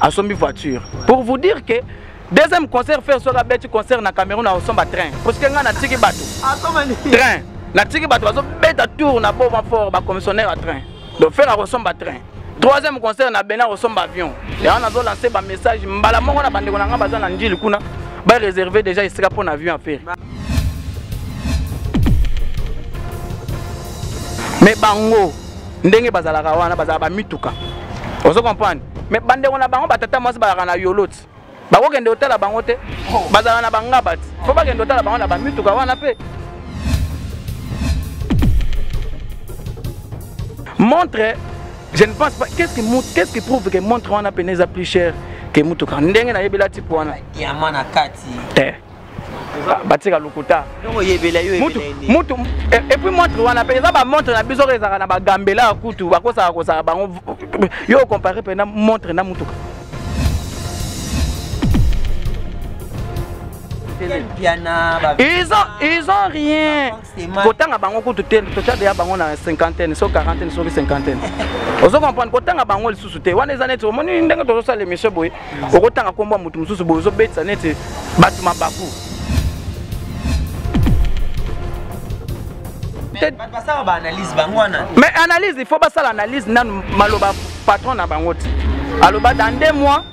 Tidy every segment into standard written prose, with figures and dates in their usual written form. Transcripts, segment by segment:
à son voiture. Pour vous dire que deuxième concert faire soit la bête concert na Cameroun à son train. Parce que nga na tiki bateau. Train. Na tiki bateau azo bête tour na bon fort ba commissionnaire à train. Donc faire à ressemble train. Troisième concert na Bénin ressemble avion. Et on a lancé un message mbala mongo na bande konanga baza na njili kuna ba réserver déjà ici pour avion à faire. Mais bango ndenge bazalaka wana bazala ba mituka. Vous comprenez? Mais bande on a bango batata mwasi ba na yoloti. Bako kende hôtel bango te. Bazala na banga bat. Faut pas kende hôtel bango na ba mituka wana pe. Montre, je ne pense pas. Qu'est-ce qui prouve que montre on a peine plus cher que mituka? Ndenge na yebela tipo wana. Diamant na kati. Te. Batika lokuta. Et puis montre on a payé ça ba montre na biso rezaka na ba gambela kutu bakosa kosa bango yo comparer pena montre na mutuka. Ils ont rien. Quand on a bango kutu tel, tu as déjà bango na cinquantaine, so quarantaine, so cinquantaine. Vous comprenez quand on a bango le sous-souté. Wana za net, moni ndenge to ça les monsieur boy. Au kotanga komba mutu mususu boy zo bet ça net batuma baku. Mais analyse, il faut pas ça l'analyse nan maloba patron na bango. Aloba dans 2 mois,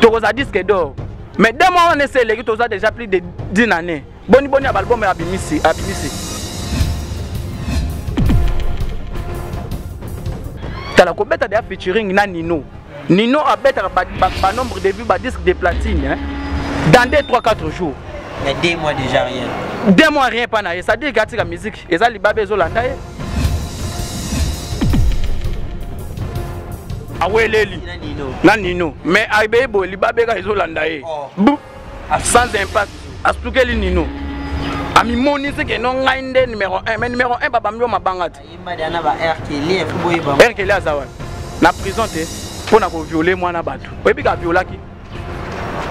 tu as disque d'or. Mais 2 mois on essaie les tu as déjà plus de 10 années. Boni album abimisi. T'as la cobeta de featuring na Nino. Nino a bête ba nombre de vues ba disque de platine hein. Dans 2-3-4 jours. Mais 2 mois déjà rien. 2 mois rien pas na. Ça dit que la musique, et ça li babé zolanda. Ah ouais Leli. Na Nino. Mais Aibebo li babé ga zolanda e. Sans impact. Expliquer li Nino. Ami moni c'est que non ngainde numéro 1, mais numéro 1 baba myo mabangati. Yimba na ba RKL fu boye ba. RKL azawa. Na prison te pour na ko violer moi na batu. Oyebi ka violaki.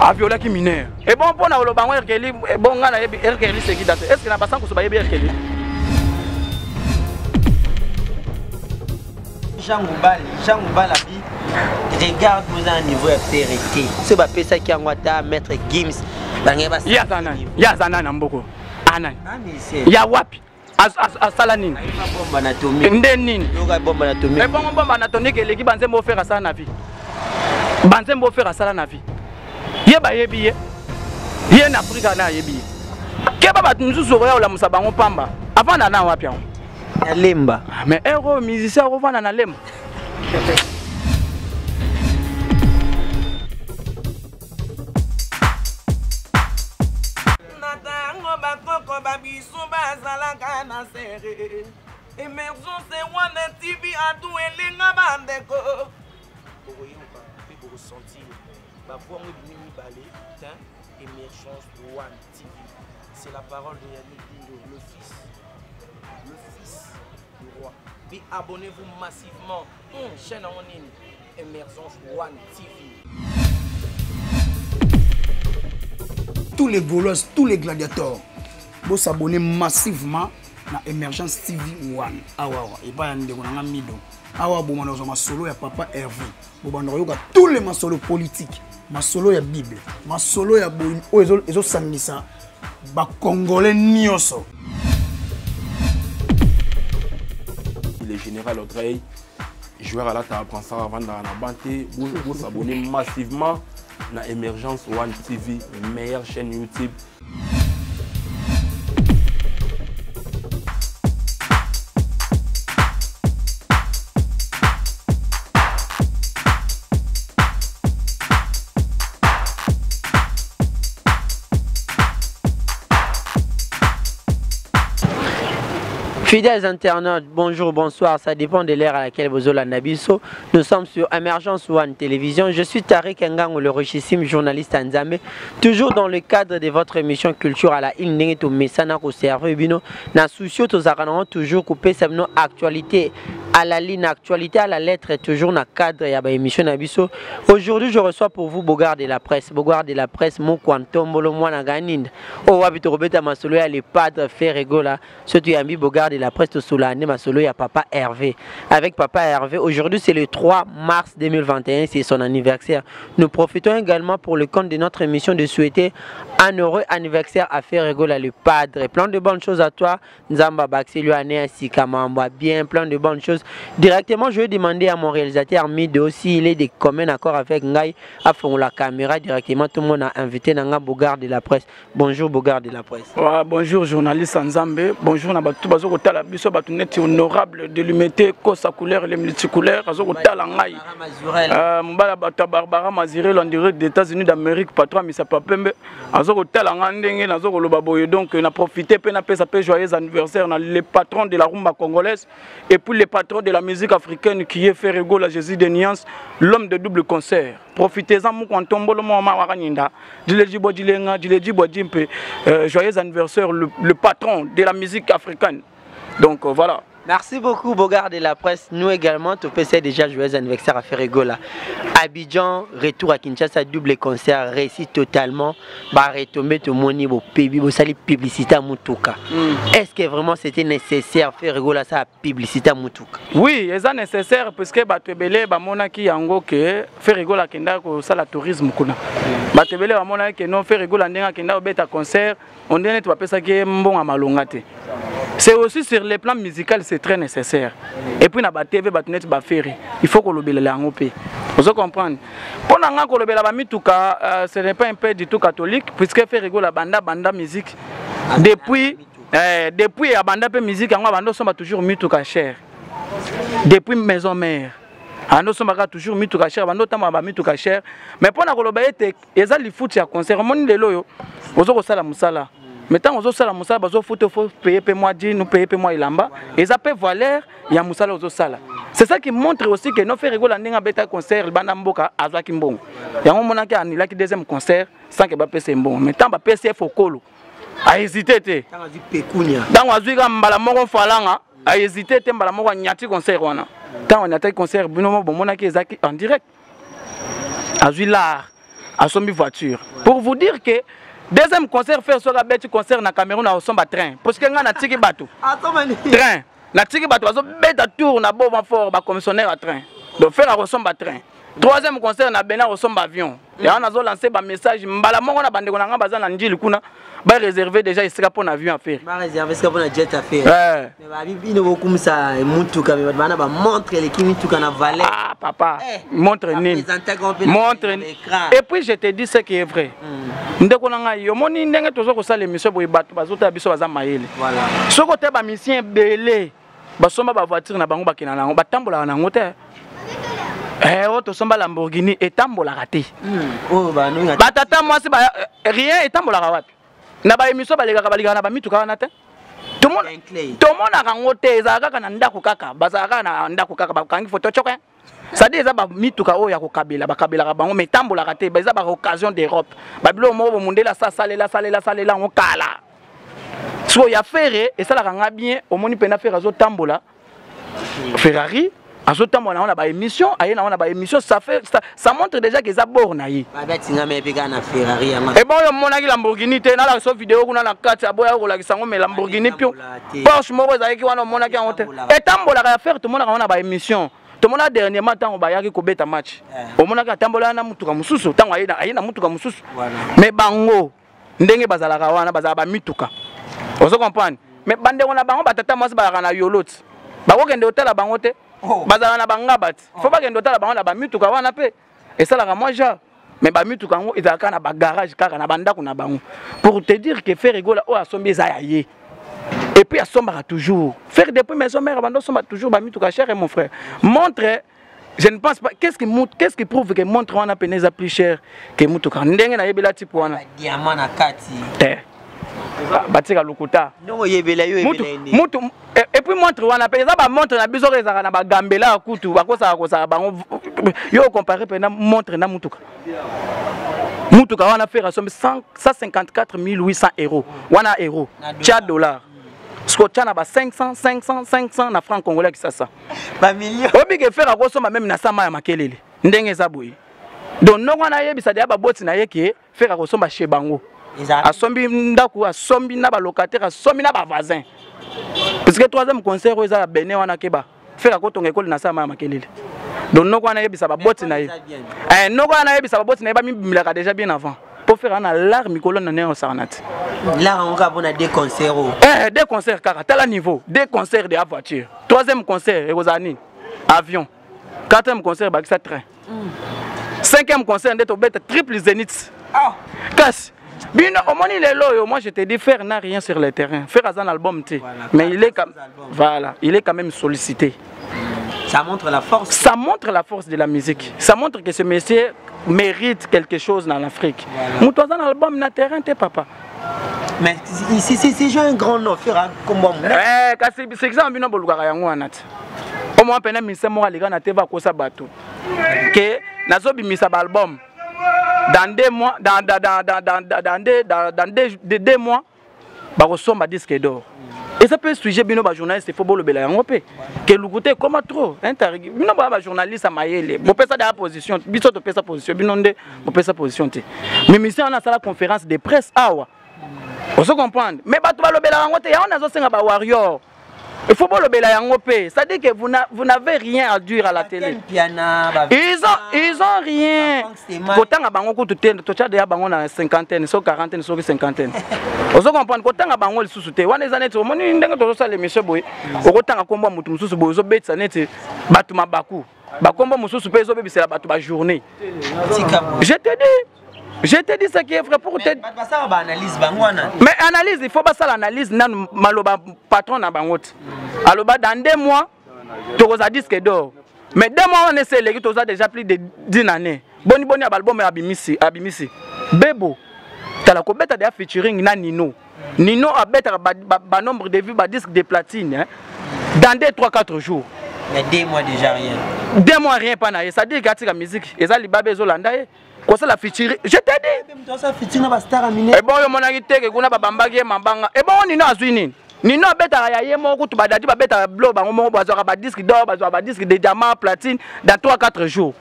A violaki mineur. Et bon pour na lo bango RKL bon nga na yebi RKL c'est qui date. Est-ce que na passant ko so ba yebi RKL? Jean Ngoubala bi regarde vous à un niveau autorité. C'est ba pesa ki angwata maître Gims. Bangeba. Ya zanana mboko. Anan. Ya wapi? Asala nini? Bomba na tomi. Ndenini? Yoga bomba na tomi. Et bomba na tomi que l'équipe banzembo faire ça na vie. Banzembo faire ça na vie. Yeba yebi ye. Ye na Afrika na yebi. Keba bat nzuzu roya la musabango pamba. Avant na wapi on? Na lemba. Mais héros musicien revana na lemba. Émergence One TV a tout elenga bandeko. Pour ressentir ma voix me balé Émergence One TV. C'est la parole de Yannick Dindo, le fils du roi. Et abonnez-vous massivement chaîne en ligne Émergence One TV. Tous les voleurs, tous les gladiateurs, vous s'abonner massivement na Émergence TV One. Awa et pas yande konanga mido. Awa bo mwana ma solo ya papa Hervé. Bo banda yoka tous les masolo politiques, masolo ya Bible, masolo ya bo ezo sangisa ba congolais nyoso. Le général Audrey, joueur à la table prend ça avant dans la banté, vous s'abonner massivement na Émergence One TV, meilleure chaîne YouTube. Fidèles internautes, bonjour, bonsoir, ça dépend de l'ère à laquelle vous avez Nabiso. Nous sommes sur Émergence One Télévision. Je suis Tariq Ngango, le richissime journaliste Nzambe. Toujours dans le cadre de votre émission Culture à la Ilninge to Messana ko serve bino. Na soucio to zakanon toujours coupé sa actualité à la ligne, actualité à la lettre, toujours dans le cadre de l'émission Nabiso. Aujourd'hui, je reçois pour vous Bogard de la presse. Bogard de la presse, mon quantum, bolo moi na ganin. Oh, habito Roberta Masolo, il y a les padres Ferrego là. Surtout, il y a Bogard de la presse sous l'année Masolo, il y a Papa Hervé. Avec Papa Hervé, aujourd'hui, c'est le 3 mars 2021, c'est son anniversaire. Nous profitons également pour le compte de notre émission de souhaiter un heureux anniversaire à Ferrego là, le padre. Plein de bonnes choses à toi. Nzamba Baxi, lui, année ainsi Kamamba, bien, plein de bonnes choses. Directement, je vais demander à mon réalisateur Mido aussi, il est de commun accord avec Ngaï à fond la caméra. Directement, tout le monde a invité Nanga Bogard de la presse. Bonjour Bogard de la presse. Bonjour journaliste Nzambe. Bonjour Nabatou Bazo Kotala Biso Batunet honorable de l'humité Kosa couleur les multicouleurs Bazo Kotala Ngaï. Mbala Bata Barbara Mazirel en direct des États-Unis d'Amérique patron Misa Papembe. Bazo Kotala Ngandenge Nazo Kolobaboye donc on a profité pe na pe sa pe joyeux anniversaire na les patrons de la rumba congolaise et puis les patrons de la musique africaine qui est Ferrego, la Jésus de Niance, l'homme de double concert. Profitez-en, joyeux anniversaire, le patron de la musique africaine. Donc voilà. Merci beaucoup Bogard de la presse. Nous également, tu fais déjà joyeux anniversaire à Ferrego là. Abidjan, retour à Kinshasa, double concert, réussi totalement. Bah retomber tout mon niveau, sali publicité à Mutuka. Est-ce que vraiment c'était nécessaire Ferrego là ça publicité à Mutuka? Oui, c'est nécessaire parce que batebele ba monaki yango que Ferrego là kenda ko sala tourisme kuna. Batebele ba monaki non Ferrego là ndenga kenda beta concert, on dit tu vas penser que bon à malongate. C'est aussi sur les plans musical, c'est très nécessaire. Et puis, na TV, il faut que le la ngopé. Vous comprenez? Pendant que le mituka, ce n'est pas un peu du tout catholique, puisque Ferrego la banda musique. Depuis la banda musique, on a toujours mituka cher. Depuis maison mère. On a toujours mituka cher, on a mituka cher. Mais pendant que le baïté, ils ont les foot à concert, on a loyo, on a la musala. Mais tant que sala musala bazo faut payer moi dit nous payer moi ilamba et ça peut valeur ya musala ozo sala. C'est ça qui montre aussi que nos Ferrego la ndinga beta concert banda mboka azaki mbongo. Ya ngomona ki anila ki deuxième concert sans que ba pese mbongo. Mais tant ba PCF okolo a hésité té. Tant azi pekunya. Dans azuika mbala moko falanga a hésité té mbala moko nyati concert wana. Tant on attaque concert bino bon mona ki ezaki en direct. Azui l'art a sombi voiture. Pour vous dire que deuxième concert faire sur la bête concert na Cameroun na osomba train parce que nga na tiki bateau train na tiki bateau azo bête tour na bon fort ba commissionnaire à train donc faire na osomba train troisième concert na Bena osomba avion et on a lancé ba message mbala mongo na bande ko na nga baza na njili kuna ba réserver déjà esika pour avion à faire ba réserver esika pour jet à faire mais ba bino bokum ça mutuka mais bana ba montre les kimituka na valet ah papa montre nini montre et puis je te dis ce qui est vrai ndeko nanga yo moni ndenge tozo ko sala émission boy bato bazota biso baza mayele voilà soko te ba mission belé basomba ba voiture na bango bakina nango batambola nango te oh tosomba Lamborghini etambola raté oh ba no batata moi c'est rien etambola wapi na ba émission baleka na ba mituka na te tout monde a rangote ezaka na ndako kaka bazaka na ndako kaka bakangi photo choka ça dit ça ba mituka o ya ko kabila ba kabila ka bango metambola raté ba za ba occasion d'Europe ba bilo mo bo mundela ça salela on kala so ya ferré et ça la ranga bien au moni pena faire azo tambola Ferrari azo tambola on a ba émission ayena on a ba émission ça montre déjà que ça bornayi ba betinga me pika na Ferrari et bon yo monaki Lamborghini te na la so vidéo kuna na kati ya boya ko la kisango me Lamborghini pio Porsche mo za ki wana monaki en hôtel et tambola ka faire tout le monde on a ba émission tout le monde dernièrement tant on bayaki ko beta match au monde ka tambola na mutuka mususu tant ayena mutuka mususu mais bango ndenge bazalaka wana bazala ba mituka ozo comprendre mais bande on a bango batata moi ba na yolot bako kende hôtel la bango te bazala na bangabat faut pas kende hôtel la bango na ba mituka wana pe et ça la moi ja mais ba mituka ngo ezalaka na ba garage kaka na bandako na bango pour te dire que Ferrego la o asombi za yaye et puis asomba toujours faire depuis maison mère bando somba toujours ba mituka cher et mon frère montre je ne pense pas qu'est-ce qui prouve que montre on a peneza plus cher que mutuka ndenge na yebela type wana diamant na kati batika lokuta non yebela yo mutu et puis montre wana pesa ba montre na biso rezaka na ba gambela kutu bakosa bango yo comparer pena montre na mutuka wana faire somme 154 800 euros wana euro $. Scotchana ba 500 na francs congolais qui ça. Ba million. Obi ke faire akosomba même na sama ya makelele. Ndenge za boyi. Donc non wana yebisa dia ba boti na yeke faire akosomba chez bango. Asombi ndaku asombi na ba locataire asombi na ba voisin. Parce que troisième concert oza ya Benin wana keba. Faire akotonga école na sama ya makelele. Donc non wana yebisa ba boti na ye. Non wana yebisa ba boti na ye ba mimilaka déjà bien avant. Pour faire un alarme colonne na néo sarnat. Là on a des concerts. Des concerts car à tel niveau, des concerts de la voiture. Troisième concert Rosani, avion. Quatrième concert Bakisa train. Cinquième concert d'être bête triple zénith. Ah, casse. Bien au moins il est là, moi je te dis faire n'a rien sur le terrain. Faire un album tu. Mais il est comme voilà, il est quand même sollicité. Ça montre la force. Ça montre la force de la musique. Ça montre que ce monsieur mérite quelque chose dans l'Afrique. Nous avons un album na terrain t'es papa. Mais ici c'est un grand nom faire comme moi. C'est exemple bino bolugara yango anat. Au moins pena mise mo aliga na teva kosa bato. Que nazo bimisa album. Dans 2 mois dans 2 mois ba resomba disque d'or. Et ça peut sujet bino ba journaliste il faut bolo bela yango pe. Que lukuté comment trop interrogé. Bino ba journaliste à mayele. Bo pesa de la position, biso to pesa position, bino nde bo pesa position te. Mais mission on a ça la conférence de presse awa. On se comprend. Mais bato ba lobela yango te, ya on a zo senga ba warrior. Il faut pas le bela yango pe. Ça dit que vous n'avez rien à dire à la télé. Ils ont rien. Kotanga bango ko tutende to tchade ya bango na 50, so 40, so 50. On se comprend kotanga bango lisusu te. Wana ezaneti o moni ndenge to so l'émission boy. Okotanga komba mutu mususu boy zo betsa neti batu mabaku. Ba komba mususu pe zo bebisela batu ba journée. Je te dis ce qui est vrai pour te. Mais analyse, il faut pas ça l'analyse. Nan maloba patron na bangote. Aloba dans 2 mois, tu as disque d'or. Mais 2 mois on essaie les tu as déjà plus de 10 années. Boni album abimisi. Bebo. Tu as la de featuring na Nino. Nino a bête ba nombre de vues ba disque de platine dans 2-3-4 jours. Mais 2 mois déjà rien. 2 mois rien pas na. Ça dit que la musique, et ça libabe zolanda. Quoi ça la featuring? Je t'ai dit. Et bon, mon agité que kuna babambaki mambanga. Et bon, Nino azwini. Nino beta ya yemo ko tubadadi ba beta blow bango mo bazwa ba disque d'or, bazwa ba disque de diamant, platine dans 3-4 jours.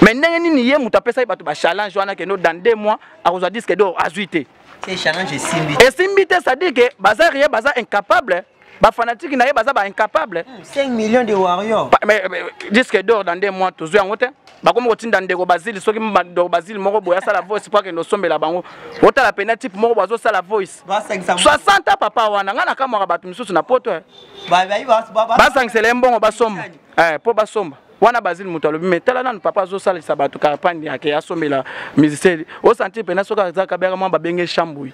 Mais ndenge nini ye mutu apesa ba to ba challenge wana que no dans 2 mois akozwa disque d'or azwité. C'est challenge simbi. Et simbi te ça dit que bazar ye bazar incapable. Ba fanatique na ye bazar ba incapable. 5 millions de warriors. Mais disque d'or dans 2 mois to zo yango te. Bakomo kotinda ndeko Basile soki ndeko Basile moko boya sala voice pour que no sombela bango ota la pena type moko bazo sala voice 60 papa wana ngana kama batu misusu na poto ba sangsele mbongo basomba po basomba wana Basile mutu alobi metala nanu papa zo sala sabatu karapani yake ya sombela musicien o senti pena soka zaka bega mwa babenge chambouille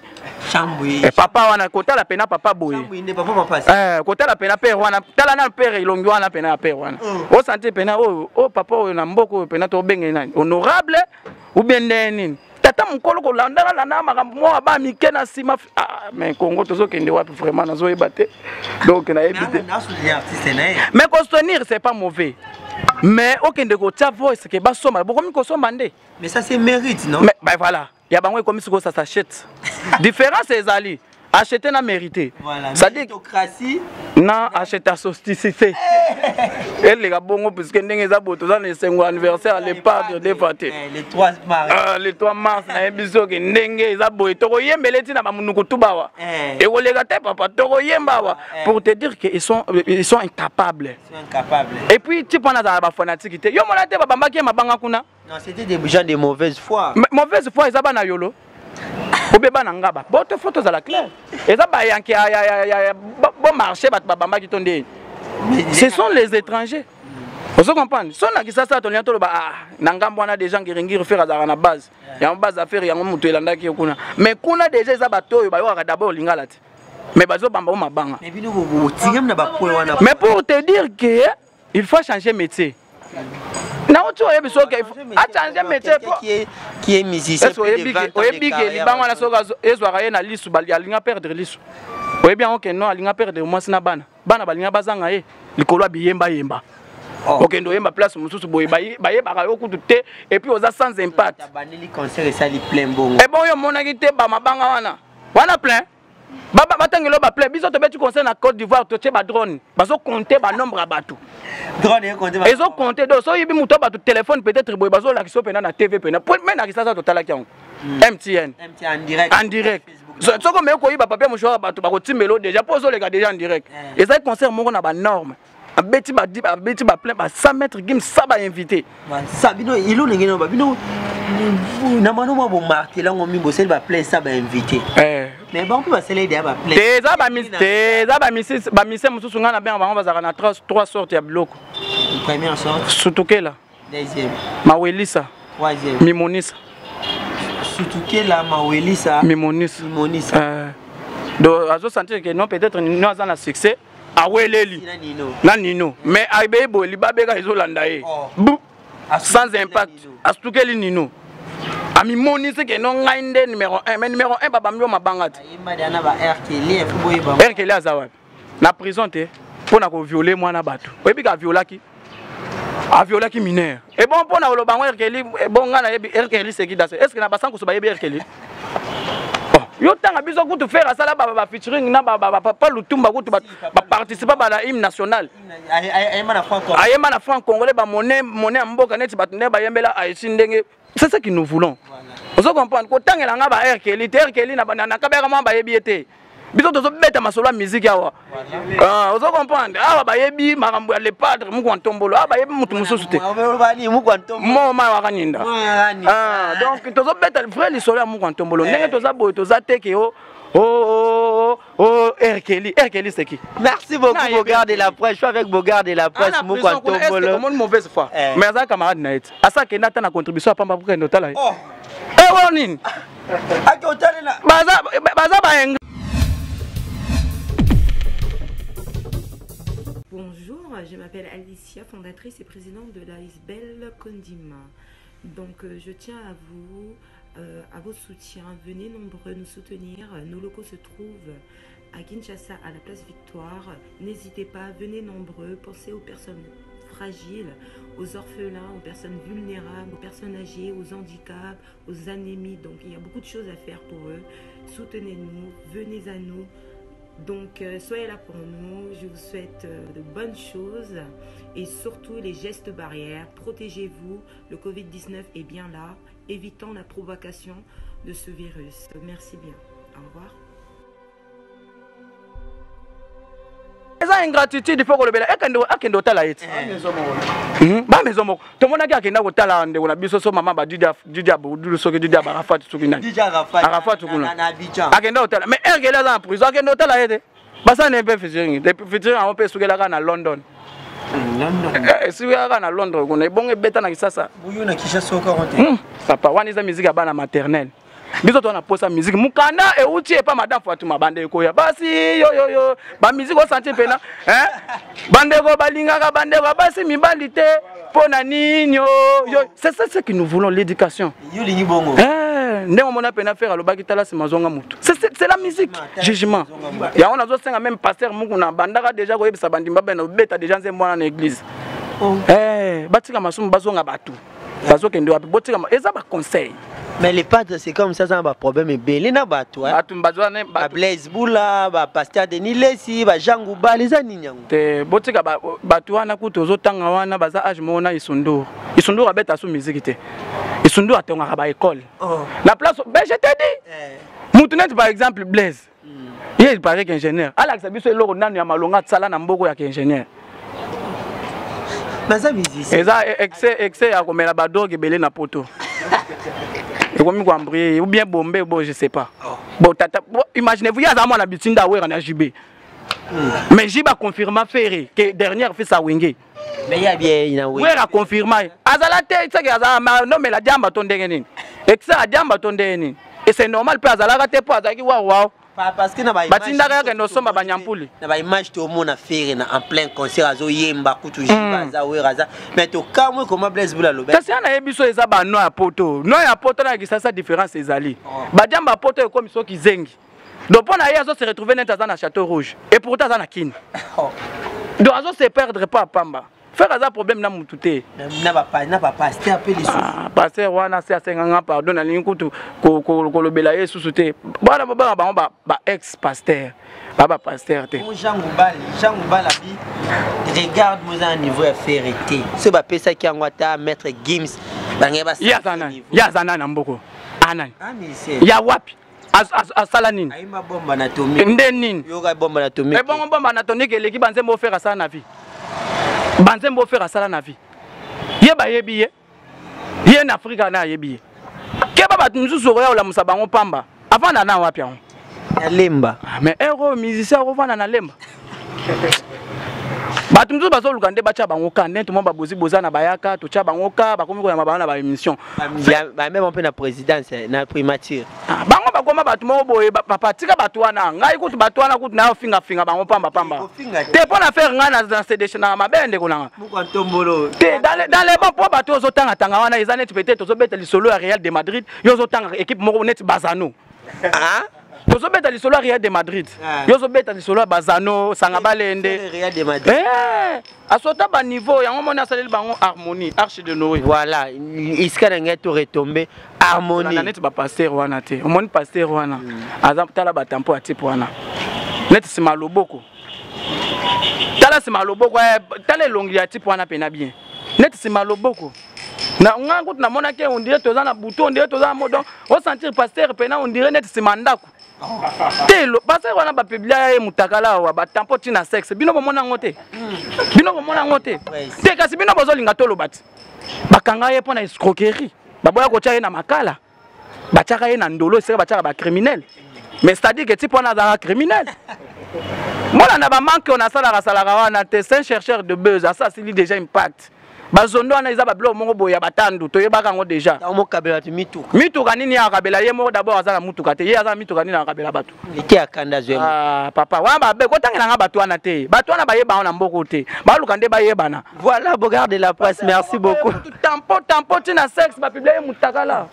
papa wana kotala pena papa boye chambouille papa papa kotala pena père wana tala na père ilongi wana pena père wana o senti pena o papa o na mboko pena to benge nani honorable ou bien nini tata mukolo ko landala la na makambo mo ba mike na sima mais Congo tozo kende wapi vraiment nazo ebate donc na ebite mais costenir c'est pas mauvais. Mais aucun de vos voice que basoma beaucoup mi kosomba ndé. Mais ça c'est mérite non? Mais bah voilà, il y a bango comme ça s'achète. Différence c'est ali. Acheter n'a mérité. Voilà. Ça dit méritocratie. Non, acheter solsticité. Et les gars bongo parce que ndenge za boto za le 5 anniversaire les parts de fêter. Le 3 mars. Le 3 mars na ebiso ke ndenge za boy toko yembele tina ba munuko tubawa. Et o lega te papa toko yembawa pour te dire que ils sont incapables. Ils sont incapables. Et puis tu prends za ba fanatique te. Yo mona te ba bambaki mabanga kuna. Non, c'était des gens de mauvaise foi. Mauvaise foi ils aba na yolo. Obeba nangaba. Bon te photos à la claire. Et ça ba yanki bon marché ba bambaki tonde. Ce sont les étrangers. Vous comprenez? Si on a dit ça, on a dit que a des gens qui ont fait la base. Il y a une base à faire, il y a un mouton qui est là. Mais quand on a déjà des bateaux, il y a d'abord l'ingala. Mais pour te dire qu'il faut changer de métier. Non, tu as besoin de changer de métier. Qui est musicien? Oui bien ok non alinga perdre moi sina bana balinga bazanga likolo biyemba yemba ok ndo yemba place mususu boye baye baka yo kutu te et puis oza sans impact baneli concert et ça li plein bongo et bon yo monaki te ba mabanga wana plein batangelo ba play biso to beti concert na Côte d'Ivoire to tche ba drone bazo compter ba nombre à bateau drone et compter ils ont compté donc so yibi muto ba téléphone peut-être boy bazo la kiso pena na TV pena pour même na kisasa to tala kiango MTN en direct so comme ko yiba papier mouchoir bateau ba ko timelo déjà pour zo les gars déjà en direct et ça concert moko na ba norme abeti ba plein ba 100 mètres game ça ba invité ça bino ilo ngeno ba bino na mano mo bo marquer là ngomi bo sel ba plein ça ba invité mais bon peut ba sel idée ba plein teza ba mise mususu ngana bien bango bazaka na trois sortes ya bloc première sorte Sutukela deuxième Mawelisa troisième Mimonisa Sutukela Mawelisa Mimonisa donc azo sentir que non peut-être nous avons un succès aweleli na Nino mais aibebo libabeka izolanda ye sans impact astukeli Nino ami moni c'est que non ngainde numéro 1 mais numéro 1 baba mbio mabangati yimba ba RKL fuboye ba RKL azawapi na prison te pona ko violer mwana bato oyebika violaki a violaki mineur et bon pona oloba ngo RKL bon ngana yebi RKL c'est qui dans est-ce que na basango so ba yebi RKL yo tanga biso kutu faire ça là ba featuring na ba papa lutumba kutu ba participer ba la hymne national ayema na franc congolais ba monnaie mboka neti ba tune ba yembela aïsi ndenge c'est ça que nous voulons on se comprend ko tangela nga ba RKL na bana na kabera ma ba yebi ete biso tozo beta masolo ya musique awa on se comprend awa ba yebi makambo ya le padre muko ntombolo aba yebi mutu mususu te mo ma wa kaninda donc tozo beta vrai lisolo ya muko ntombolo ndenge toza boy toza teke RKL c'est qui? Merci beaucoup Bogard de la presse. Je suis avec Bogard de la presse muko ntombolo. Mon mauvaise foi. Mais ça camarade naït. Asa ke nata na contribution pamba pour que notala. Wonin. Akotala. Baza ba enga. Bonjour, je m'appelle Alicia, fondatrice et présidente de l'Aisbel Condima. Donc je tiens à vos soutiens. Venez nombreux nous soutenir. Nos locaux se trouvent à Kinshasa, à la place Victoire. N'hésitez pas, venez nombreux. Pensez aux personnes fragiles, aux orphelins, aux personnes vulnérables, aux personnes âgées, aux handicaps, aux anémies. Donc il y a beaucoup de choses à faire pour eux. Soutenez-nous, venez à nous. Donc soyez là pour nous, je vous souhaite de bonnes choses et surtout les gestes barrières. Protégez-vous, le Covid-19 est bien là, évitons la provocation de ce virus. Merci bien, au revoir. Eza ingratitude il faut que le bela akendo tala yeti ba maison moko to mona ki akenda ko tala ndeko na biso so mama ba Didia Boudou soki Didia Barafat soki nani Didia Arafat kuna akenda ko tala mais RKL za en prison akenda ko tala yeti basa ne pe featuring depuis featuring on peut soki la na London si we aga na London kuna ibonge beta na kisasa buyu na kisha soka konte papa wani za musique bana maternelle biso to na posa musique mukanda e uti e pa madame Fatuma bande ko ya basi yo ba musique o sentir pena bande ko balingaka bande ko basi mibali te pona ninyo yo c'est ça ce que nous voulons l'éducation yo lingi bongo ndemo mona pena faire alobaki tala se mazonga mutu c'est la musique jugement ya on a zo senga même pasteur mukuna bandaka déjà ko yebisa bandimba bena beta déjà nzembo na église batika masumu bazonga batu bazo kende wapi botika eza ba conseil. Mais les padres, c'est comme ça un problème est belé na bato hein. Ba Blaise Boula, ba Pasteur Denis Lesi, ba Jean Gouba, les aninyango. Te botika bato wana kuto zotanga wana baza age mona Isunduru. Isunduru abeta su musique te. Isunduru atonga ba école. La place ben je te dis. Moutunet par exemple Blaise. Il paraît qu'ingénieur. Alex abiso eloko nanu ya malonga tsala na mboko ya ingénieur. Mais ça musicien. Eza excès ya komela ba dog belé na poto. Ou bien bombé, bon, je sais pas. Bon, imaginez-vous, il y a un habitinda où on a JB. Mais JB a confirmé Ferré que dernière fait sa wingé. Mais il y a bien une oui. Oui, a confirmé. Azalate, c'est que non mais la diamba ton dégaine. Et que ça a diamba ton dégaine. Et c'est normal pas azalate pas azaki waouh. Parce que na ba image to mona Ferré en plein concert azo yemba kutu jiba za weraza mais to kamwe comme Blaise Boula lobe kasi ana yebiso eza ba no ya poto na kisasa différence ezali ba diamba poto comme soki zengi donc pona ye azo se retrouver net dans na Château Rouge et pourtant dans na kin donc azo se perdre pas pamba faire un problème na mututé na pas pasteur peu les sous pasteur wana c'est 50 pardon na ligne kutu ko lobela yesu souté bana ba ex pasteur baba pasteur té Jean Ngoubal abi regarde vous à niveau ya vérité c'est ba pesa ki angwata maître Gims bange ba ya zana na mboko anani ya wapi asala nini ayima bomba na atomique nde nini yoka bomba na atomique bon bomba na atomique eleki banzembo faire ça na vie banzembo faire ça na vie yeba yebi ye na Afrika na yebi ke baba nzuzu roya ola musabango pamba avant na wapi on lemba mais héros musicien revana na lemba batu mzuzu bazo lukande bacha bango kande tout monde babozi bozana bayaka to cha bango ka bakomi ko ya mabana ba émission ba même on peut na présidence na primature bango bakoma batu mo boye papa tika batu wana ngai kutu batu wana kutu na finga bango pamba te pour na faire ngana dans ces déchets na mabende konanga muko ntombolo te dans les bons pour batu zo tanga wana ezane peut-être zo beta lisolo à Real de Madrid yo zo tanga équipe moko net Bazano Yozo beta lisolo Real de Madrid. Yozo beta lisolo Bazano, Sangabalende. Real de Madrid. Asota ba niveau, yango mona saleli bango harmonie, Arche de Noé. Voilà, iska nga to retomber harmonie. Na net ba pasteur wana te. Omoni pasteur wana. Azam tala ba tempo atipo wana. Net sima loboko. Tala sima loboko, tala longi atipo wana pena bien. Net sima loboko. Na ngango na mona ke on dirait toza na bouton, on dirait toza modon. On sentir pasteur pena on dirait net sima ndako. Telo pasteur wana ba publia mutakala wa ba tempo tina sexe. Bino bomona ngote. Bino bomona ngote. Te kasi bino bozo linga tolo bati. Bakanga ye pona escroquerie. Baboya ko tia ye na makala. Bachaka ye na ndolo sera bachaka ba criminel. Mais c'est-à-dire que type on a un criminel. Moi on a ba manque on a sala wana te c'est un chercheur de buzz, ça c'est déjà impact. Bazondo ana iza ba blo mongo boya batandu to yebaka ngo déjà. Omo kabela tu mitu. Mitu kanini ya kabela ye mo d'abord azala mutu kate ye azala mitu kanini na kabela batu. Iki akanda zwe. Ah papa wa ba be ko tangela nga batu ana te. Batu ana ba yeba na mboko te. Ba lukande ba yebana. Voilà Bogard de la presse, merci beaucoup. Tempo tina sexe ba publier mutakala.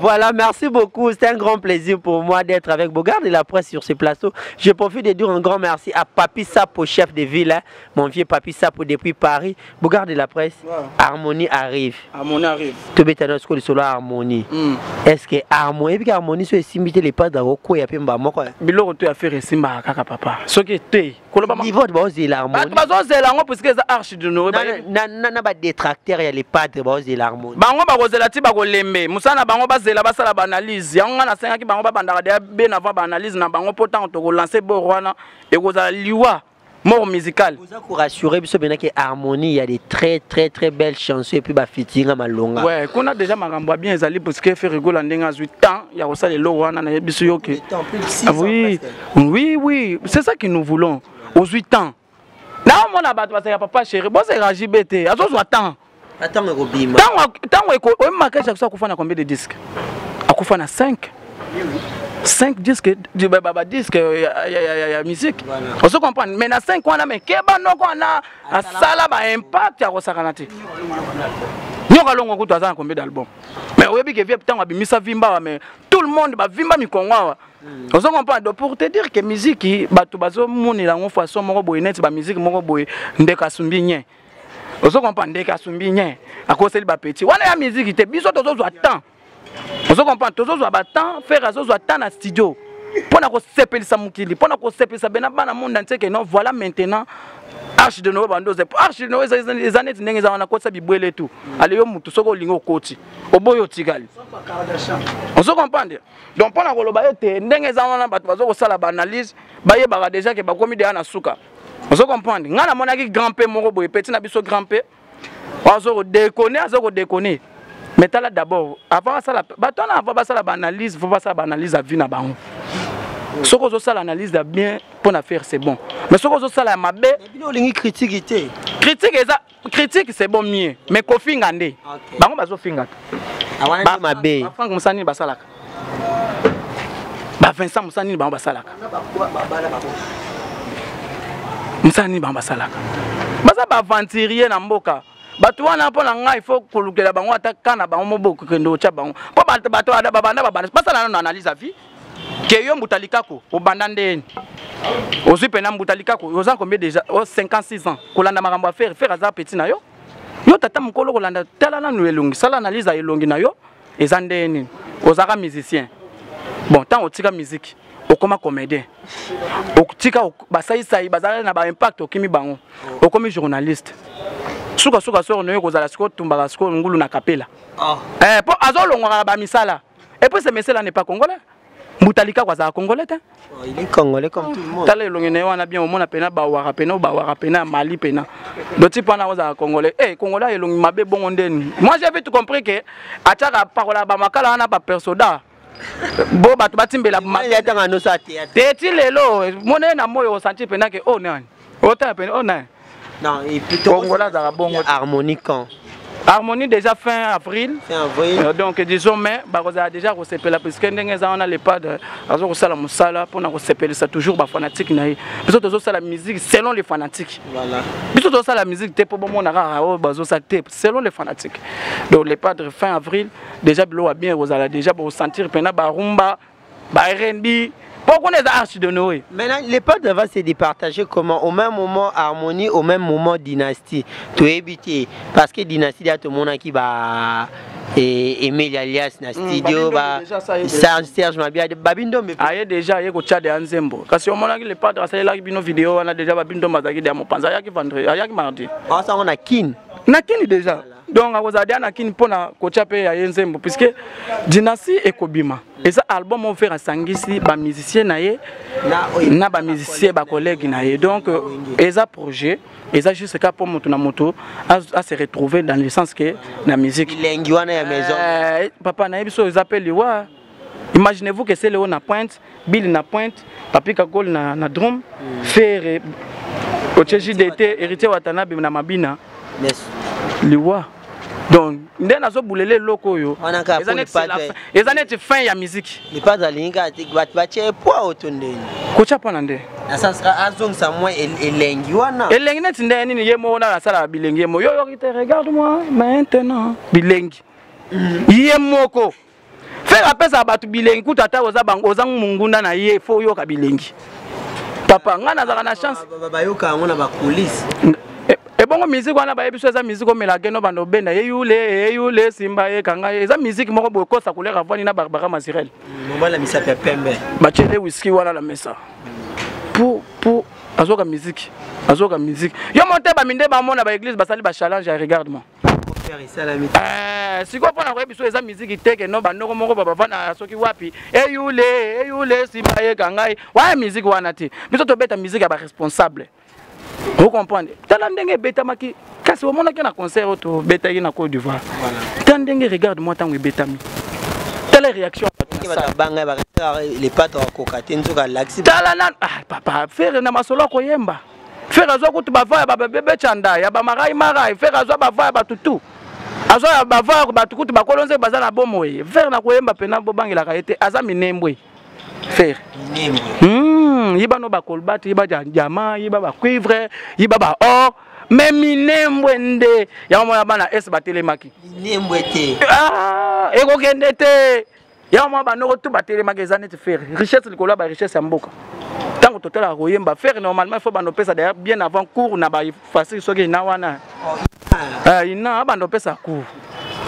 Voilà, merci beaucoup. C'est un grand plaisir pour moi d'être avec Bogard de la presse sur ce plateau. Je profite de dire un grand merci à Papi Sapo, chef de ville, hein, mon vieux Papi Sapo depuis Paris. Bogard de la presse, Harmonie arrive. Harmonie arrive. Tu veux t'annoncer que le Harmonie. Est-ce que Harmonie, et puis Harmonie, c'est simité les pas dans quoi il y a pas de moi quoi. Bilo tu as fait simba kaka papa. Ce qui était. Niveau de base de l'harmonie. Bazo zela ngo parce que ça arche de nous. Na ba détracteur il y a les pas de base de l'harmonie. Bango ba kozela ti ba kolembe. Musana bango bazela basala ba analyse. Yango na senga ki bango ba bandaka de bien avant ba analyse na bango pourtant to ko lancer bo rwana et kozala liwa mort musical. Vous a rassurer biso bena que harmonie il y a des très belles chansons et puis ba featuring malonga. Ouais, qu'on a déjà makambo bien ezali parce que fait rigola ndenga 8 ans, il y a aussi le wana na biso yoke. Oui, c'est ça que nous voulons. Aux 8 ans. Là, on a battu parce que papa chéri, bon c'est RJBT. À ce temps. Attends, Robima. Tant on marque chaque fois qu'on fait combien de disques? On fait 5. 5 disques, du baba disque, il y a musique. On se comprend. Mais na 5 on a mais keba no on a sala ba impact ya kosakanati. Nyoka longo ko twaza combien d'albums. Mais oyebi que vie tant abimisa vimba mais tout le monde ba vimba mikongwa. On se comprend. Donc pour te dire que musique bato bazo monela ngo façon moko boye net ba musique moko boye ndeka sumbinye. On se comprend ndeka sumbinye. Akoseli ba petit. Wana ya musique te biso tozo zo temps. On se comprend tozo zo ba temps faire azo zo temps na studio. Pona ko sepelisa mukili, pona ko sepelisa bena bana monde entier que non voilà maintenant Arche de Noé bandoze. Arche de Noé les années ndenge za wana kotsa bibwele tout. Ale yo mutu soko lingo koti. Oboyo tigali. On se comprend. Donc pona ko loba ete ndenge za wana bato bazo ko sala ba analyse, ba yeba déjà que ba komi de na suka. On se comprend. Ngana monaki grand père moko boye petit na biso grand père. Azo ko déconner. Mais là d'abord, avant ça, avant ça la analyse, faut pas ça analyse à vie na bango. Ce que ça l'analyse de bien pour faire c'est bon. Mais ce que ça la mabe, critique critique c'est bon mieux. Mais ko fingande. Bango bazo finga. Awana mabe. Ba Frank Musani basalaka. Ba Vincent Musani bango basalaka. Musani bango basalaka. Baza ba aventurier na mboka. Bato wana pona nga il faut kolukela bango ata kana bango moboko kendo cha bango po bato ada babanda babanda pasala na analyse à vie ke yo mbutalikako obanda ndeni ozwi pena mbutalikako oza combien déjà 56 ans kolanda makambo affaire faire aza petit na yo yo tata mokolo kolanda tala nanu elongi sala analyse elongi na yo eza ndeni ozaka musicien bon tant otika musique okoma comédien otika basaisai bazala na ba impact okimi bango okomi journaliste suka soro noyo kozala siko tumbaka siko ngulu na kapela po azolongwa ba misala et puis ce monsieur là n'est pas congolais Mbutalika kwa za congolais il est congolais comme tout le monde tala elongene wana bien omona pena ba wara pena Mali pena doti pana za congolais congolais elongi mabe bongo ndeni moi j'ai vite compris que ataka parola ba makala wana ba persoda bo batu batimbela matete ngano sa tete lelo mona na moyo senti pena que oh nani ota pena oh nani non et plutôt congolais za bongo harmonique Harmonie déjà fin avril. Donc disons mais baroza déjà recépelé parce que on a les pas de azo sala musala pour na recépelé ça toujours ba fanatique na. Biso tozo sala musique selon les fanatiques. Voilà. Biso tozo sala musique te pour bon na rara bazo sa te selon les fanatiques. Donc les pas de fin avril déjà bilo a bien rozala déjà pour sentir pena ba rumba ba R&B. Pourquoi on est archi de Noé? Maintenant, les potes vont se départager comment? Au même moment, Harmonie, au même moment, Dynastie. Tu es évité. Parce que Dynastie, il y a tout le monde qui va aimer alias dans le studio. Serge Mabia, Babindo. Ah, il y a déjà, il y a déjà des Anzembo. Parce que on a les potes, c'est là qui nos vidéos, on a déjà Babindo Mazaki de Amopanza, il y a qui vendredi, il y a qui mardi. Ah, ça, on a Kin. Nakini déjà. Donc à vous aider Nakini pour na kochape ya Nzembo puisque Dynastie et Kobima. Et ça album on fait à Sangisi ba musicien naé na ba musicien ba collègue naé. Donc eza projet, eza juste ka pour moto na moto à se retrouver dans le sens que la musique. Lengi wana ya maison. Papa na biso ils appellent wa. Imaginez-vous que c'est Léo na pointe, Bill na pointe, Papi Kagol na drum, faire Ocheji d'été héritier Watanabe na Mabina. Liwa. Donc, ndé nazo boulele loko yo. Les années de fin ya musique. Les pas à l'inga bache poa otonde. Kocha pana ndé. Ça sera azong sa moi elengi wana. Elengi net ndé nini yemo na sala bilengi yemo. Yo te regarde-moi maintenant. Bilengi. Yemoko. Faire appel à batu bilengi kutata oza bango ozang mungunda na ye fo yo ka bilengi. Papa ngana za na chance. Baba yoka ngona ba police. Et bon musique wana ba ebiso eza musique comme la geno bando benda yeyule simba ye kanga eza musique moko boko sa couleur avani na Barbara Mazirel moma la misa pembe ba chele whisky wana la mesa pour azoka musique yo monte ba minde ba mona ba église ba sali ba challenge regarde-moi faire ça la misa siko pona ko ebiso eza musique teke no ba ndoko moko baba vana soki wapi eyule simba ye kanga wa musique wana te biso to beta musique ya ba responsable. Vous comprenez? Talandenge beta maki kasi au monde qui na concert auto beta na Côte d'Ivoire. Talandenge regarde-moi tant que beta mi. Telle réaction banga ba les pattes en cocaté nzoka laxi. Talana papa faire na masolo ko yemba. Faire azo ko tuba va ba bebe chanda ya ba marai faire azo ba va ba tutu. Azo ba va ba tukutu ba kolonze baza na bomoye. Faire na ko yemba pena bo bangela ka ete aza minembwe. Faire yiba no ba kolbati yiba jama yiba ba cuivre yiba ba or mais minembwe nde ya mo ya bana es ba telemaki minembwe te eko kende te ya mo ba no to ba telemaki ezane te faire richesse likolo ba richesse ya mboka tango total a royemba faire normalement il faut ba no pesa d'ailleurs bien avant cours na ba facile soki na wana ina ba no pesa cours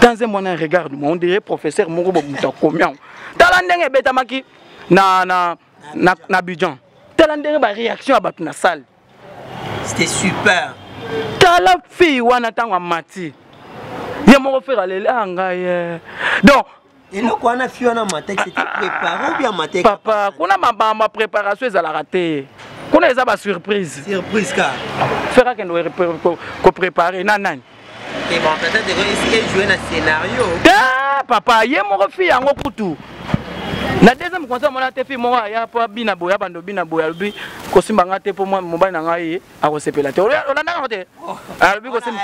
dans un moment regarde on dirait professeur moko bo muta combien tala ndenge betamaki na Abidjan. Telle ba réaction à batu na salle. C'était super. Tala fille wana tanga mati. Ya mo faire aller ngaye. Donc, et nous quoi na fille wana matin c'était préparé ou bien matin. Papa, kuna ma préparation ezala raté. Kuna eza ba surprise. Surprise ka. Fera que nous ko préparer nanani. Et bon peut-être essayer jouer un scénario. Papa, ye mo fille yango kutu. Na deuxième concert mon atefi moi ya pa bina boya bando bina boya bi ko simba ngate po moi mobali na ngai a resepela te on a na te albi ko simba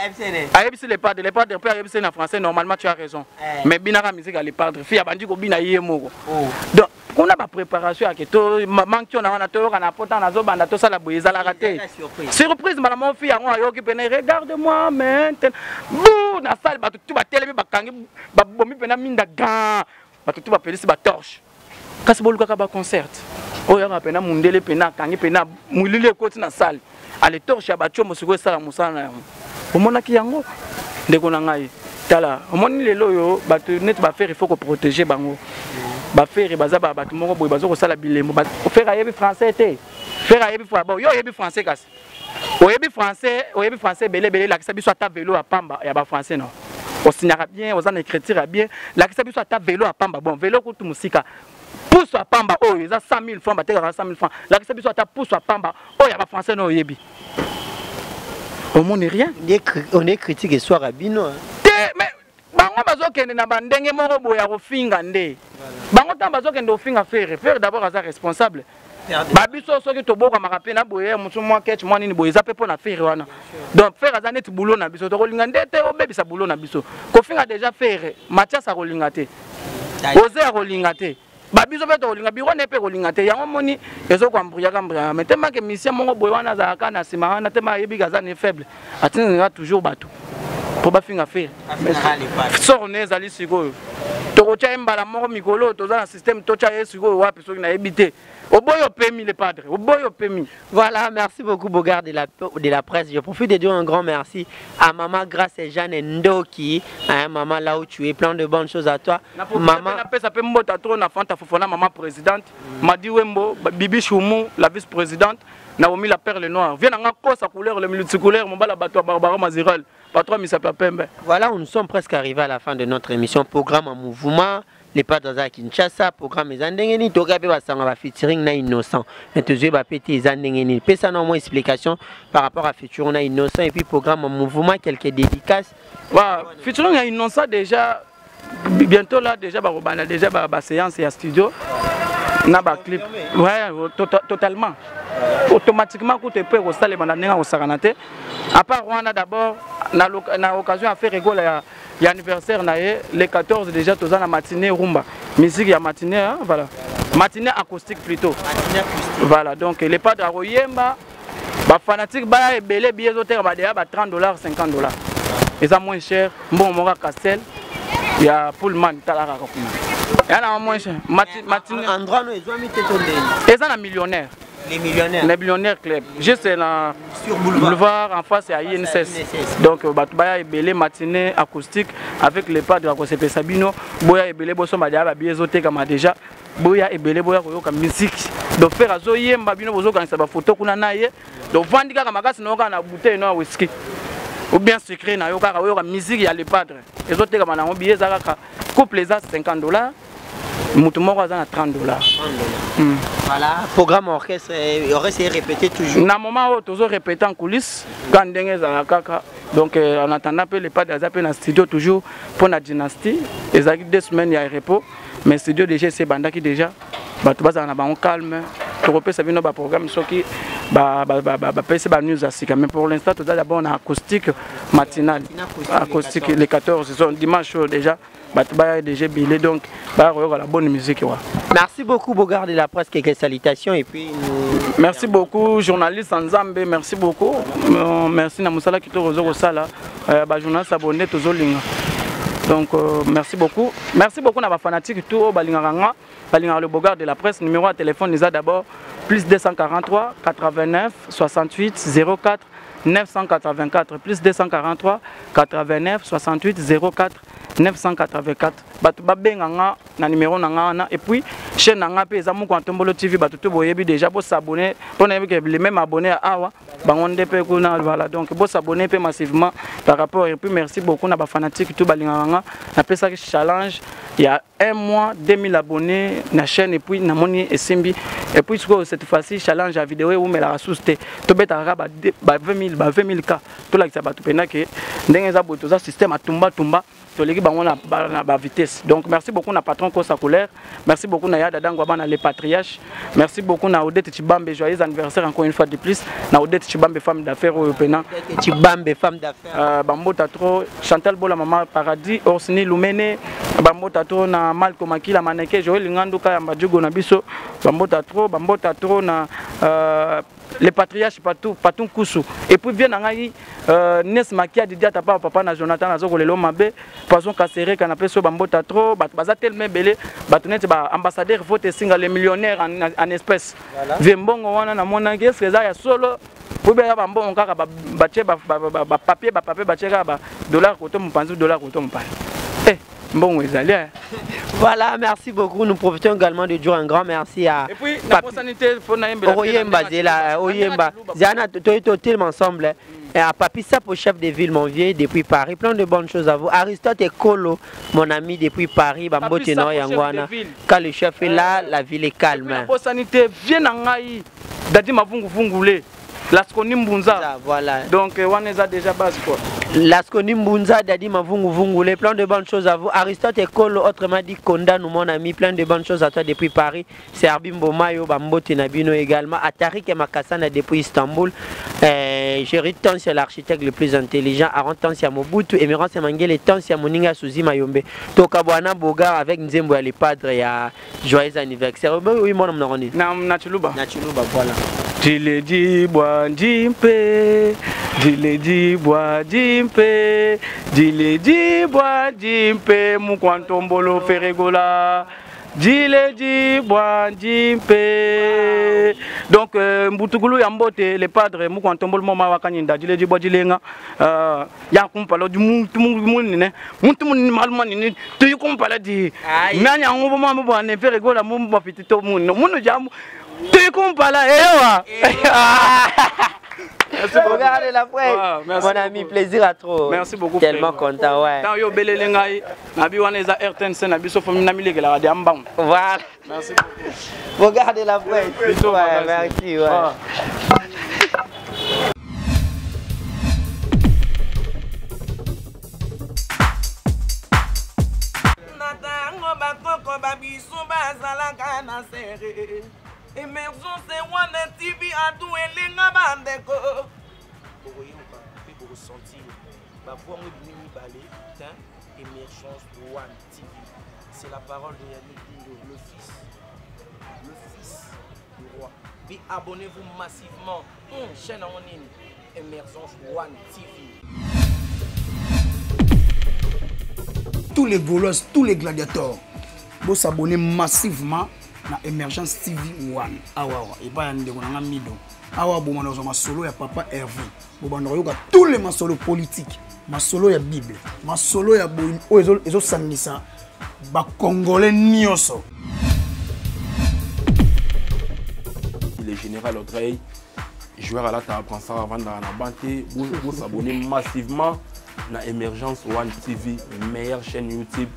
ayebisi les padres peut ayebisi na français normalement tu as raison mais bina ka musique à les padres fi abandi ko bina ye moko donc on a ba préparation ke to manque on a to kana pota na zo banda to sala boyeza la raté surprise madame fi yango ayoki pene regarde-moi maintenant bou na salle ba tout ba télé ba kangi ba bomi pena minda ga ba tout ba pelisi ba torche kasi bolukaka ba concert oyo ya pena mundele pena kangi pena mulile koti na salle ale torche ya bacho mosiko sala musana yango omonaki yango ndeko na ngai tala omoni lelo yo bato net ba faire il faut ko protéger bango ba faire baza ba bato moko boy bazo ko sala bilembo ba faire ayebi français te faire ayebi fwa ba yo yebi français kasi oyebi français belé la kisa biso ata vélo à pamba ya ba français non on signera bien on en écriture bien la kisa biso ata vélo à pamba bon vélo ko tu musika pousse à pamba oh ils a 100 000 francs ba te 100 000 francs la kisa biso ata pousse à pamba oh ya ba français non yebi au monde rien on est critique et soir à bino mais bango bazokende na bandenge moko boya kofinga nde bango tan bazokende ofinga faire d'abord aza responsable babiso soki toboka makape na boye musu mwa ketch mwa nini boye za pepo na faire wana donc faire aza neti boulot na biso to kolinga ndete obebisa boulot na biso kofinga déjà faire Mathias a kolinga te Ose a kolinga te babiso pe to kolinga biro ne pe kolinga te yango moni ezo ko ambrouiller kambra mais tellement que mission mongo boye wana za kana sima wana tellement yebi gaza ne faible atinga toujours bato pour ba finga faire sorne ezali sikoyo tokocha mbala moko mikolo toza na système tocha sikoyo wapi soki na ebité oboyo pemi les padres oboyo pemi. Voilà, merci beaucoup Bogard de la presse. Je profite de dire un grand merci à maman Grâce et Jeanne Ndoki, hein, maman là où tu es, plein de bonnes choses à toi. Maman ça peut mbota trop na Fanta Fofana maman présidente, Madi Wembo, Bibi Choumou la vice-présidente, Naomi la perle noire. Viens en sa couleur le multicouleur mon bala bateau Barbara Mazirel. Patron Misapa Pembe. Voilà, nous sommes presque arrivés à la fin de notre émission programme en mouvement. Les padres à Kinshasa, programme les Andengeni, Toga Bebasanga va featuring na innocent. Et tu veux péter les Andengeni. Pesa non moins explication par rapport à featuring na innocent et puis programme en mouvement, quelques dédicaces. Bah, featuring na innocent déjà, bientôt là déjà, bah, déjà bah, séance et à studio. Na ba clip. Ouais, totalement. Automatiquement, quand tu peux rester les bandes au Saranate. À part Rwanda d'abord, on a l'occasion à faire rigoler. Il y a anniversaire les 14 déjà tous la matinée rumba musique ya matinée hein, voilà matinée acoustique plutôt voilà donc les padres à Royemba ba fanatique ba ebele billets hôtel ba déjà $30 $50 et ça moins cher bon mora Castel il y a Pullman talara il y a moins cher matinée endroit nous ils ont mis tête et ça na millionnaire. Les millionnaires club. Juste là sur boulevard en face à INSS. Donc Batubaya est belé matinée acoustique avec les padres à Kosepe Sabino. Boya est belé bosso badia ba biezote comme déjà. Boya est belé boya koyoka musique. Donc faire azo yemba bino bozo quand ça ba photo kuna naye. Donc vandika kama kasi no kana bouteille no whisky. Ou bien secret na yoka koyoka musique ya les padres. Ezote comme na billet zaka couple les $50. Moutoumoko a $30. Voilà, programme orchestre est répété toujours. Na moment où toujours répété en coulisses, quand dengue kaka. Donc en attendant les pas des appels dans studio toujours pour la dynastie. Les acquis 2 semaines il y a repos, mais studio déjà c'est banda qui déjà. Bah tu vas en avoir un calme. Tu repères ça vient dans programme ce qui passer ba news asika. Mais pour l'instant tout d'abord on a acoustique matinale, acoustique les 14 sont dimanche déjà. Bah déjà bilé donc bah la bonne musique ouais. Merci beaucoup Bogard de la presse, quelques salutations et puis merci beaucoup journaliste Nzambe, merci beaucoup merci na musala ki to rozo sala ba journaliste abonné to zolinga donc merci beaucoup na ba fanatique tout balinganga le Bogard de la presse numéro à téléphone les a d'abord plus 243 89 68 04 984 plus 243 89 68 04 984 batu babenganga na numéro nanga et puis chaîne nanga pe za muko Ntombolo TV batu to boyebi déjà bo s'abonner pour na que les mêmes abonnés à awa bangonde pe kuna voilà donc bo s'abonner pe massivement par rapport et puis merci beaucoup na ba fanatique tout balinganga na pesa challenge il y a un mois 2000 abonnés na chaîne et puis na moni esimbi et puis cette fois-ci challenge à vidéo où mais la ressource to betara ba 20 000 cas tout là que ça batu pena que ndenge za boto za système à tumba la vitesse. Donc merci beaucoup na patron Kosa Couleur, merci beaucoup na Yada Dangwaba na les patriarches, merci beaucoup na Odette Chibambe, joyeux anniversaire encore une fois de plus, na Odette Chibambe femme d'affaires au Pena. Chibambe femme d'affaires. Bambo Tatro, Chantal Bola Maman Paradis, Orsini Lumene, Bambo Tatro na Malcolm Akila Maneke, Joël Linganduka Yambajugo na biso, Bambo Tatro na le patriarche Patou Koussou. Et puis vient Nangaï, Nes Makia Didia Tapa Papa na Jonathan Azoko Lelo Mabe, Poisson Kassere, Canapé So Bambota Trop, Bazatel Mebele, Batonet ambassadeur vote singa les millionnaires en espèces. Vembongo wana na mona qu'est-ce que ça ya solo pour bien bambon kaka bache papier bache ba dollar koto mpanzu dollar koto mpa. Bon, voilà, merci beaucoup. Nous profitons également de dire un grand merci à Oyemba, Ziana, tout ensemble. Et à Papi Sapo, chef de ville, mon vieux, depuis Paris. Plein de bonnes choses à vous. Aristote et Kolo, mon ami, depuis Paris. Bambo Teno Yangwana. Quand le chef est là, la ville est calme. La sanité, viens en Aïe. Dadi Mavungu Vungule. Laskoni Mbunza. Voilà. Donc, on est déjà base quoi. Laskoni Mbunza, Dadi Mavungu Vungule. Plein de bonnes choses à vous. Aristote et Kolo, autrement dit Konda, nous, mon ami. Plein de bonnes choses à toi depuis Paris. C'est Arbimbo Mayo, Bambo Tenabino également. Atarik et Makassana depuis Istanbul. Géry Tansia, l'architecte le plus intelligent. Aron Tansia Mobutu. Emirance Mangele Tansia Moninga Suzi Mayombe. Tokabwana Bogar avec Nzembo les padres. Et joyeux anniversaire. Oui, mon nom est Nachuluba. Nachuluba, voilà. Diledi bois jimpe, diledi bois jimpe, diledi bois jimpe, mukwantombolo feregola, diledi bois jimpe. Donc Mbutugulu Yambote, les padres, mukwantombolo mama wakanyinda, diledi bois jilenga, ya kumpalo du muntumune, muntumune malmani, tu yukumpala di, nanya ngobo mama bwane feregola mumba pitito muno, muno jamu. Tu comprends là, regardez la presse. Mon ami, plaisir à trop. Merci beaucoup. Tellement content, ouais. Voilà. Merci beaucoup. Regardez la presse. Ouais, merci, ouais. Émergence One TV a tout et les bandeko. Pour ressentir, voir Émergence One TV. C'est la parole de Yannick Dindo, le fils du roi. Puis abonnez-vous massivement. Chaîne en ligne, Émergence One TV. Tous les Gaulois, tous les gladiateurs, vous s'abonnez massivement na Émergence TV One. Awawa, et pas yande konanga mido. Awa bo mwana ma solo ya papa Hervé. Bo bando yoka tous les masolo politiques, masolo ya Bible, masolo ya bo ezo sangisa ba congolais nyoso. Le général Audrey, joueur à la table prend ça avant dans la banté, vous s'abonnez massivement na Émergence One TV, meilleure chaîne YouTube.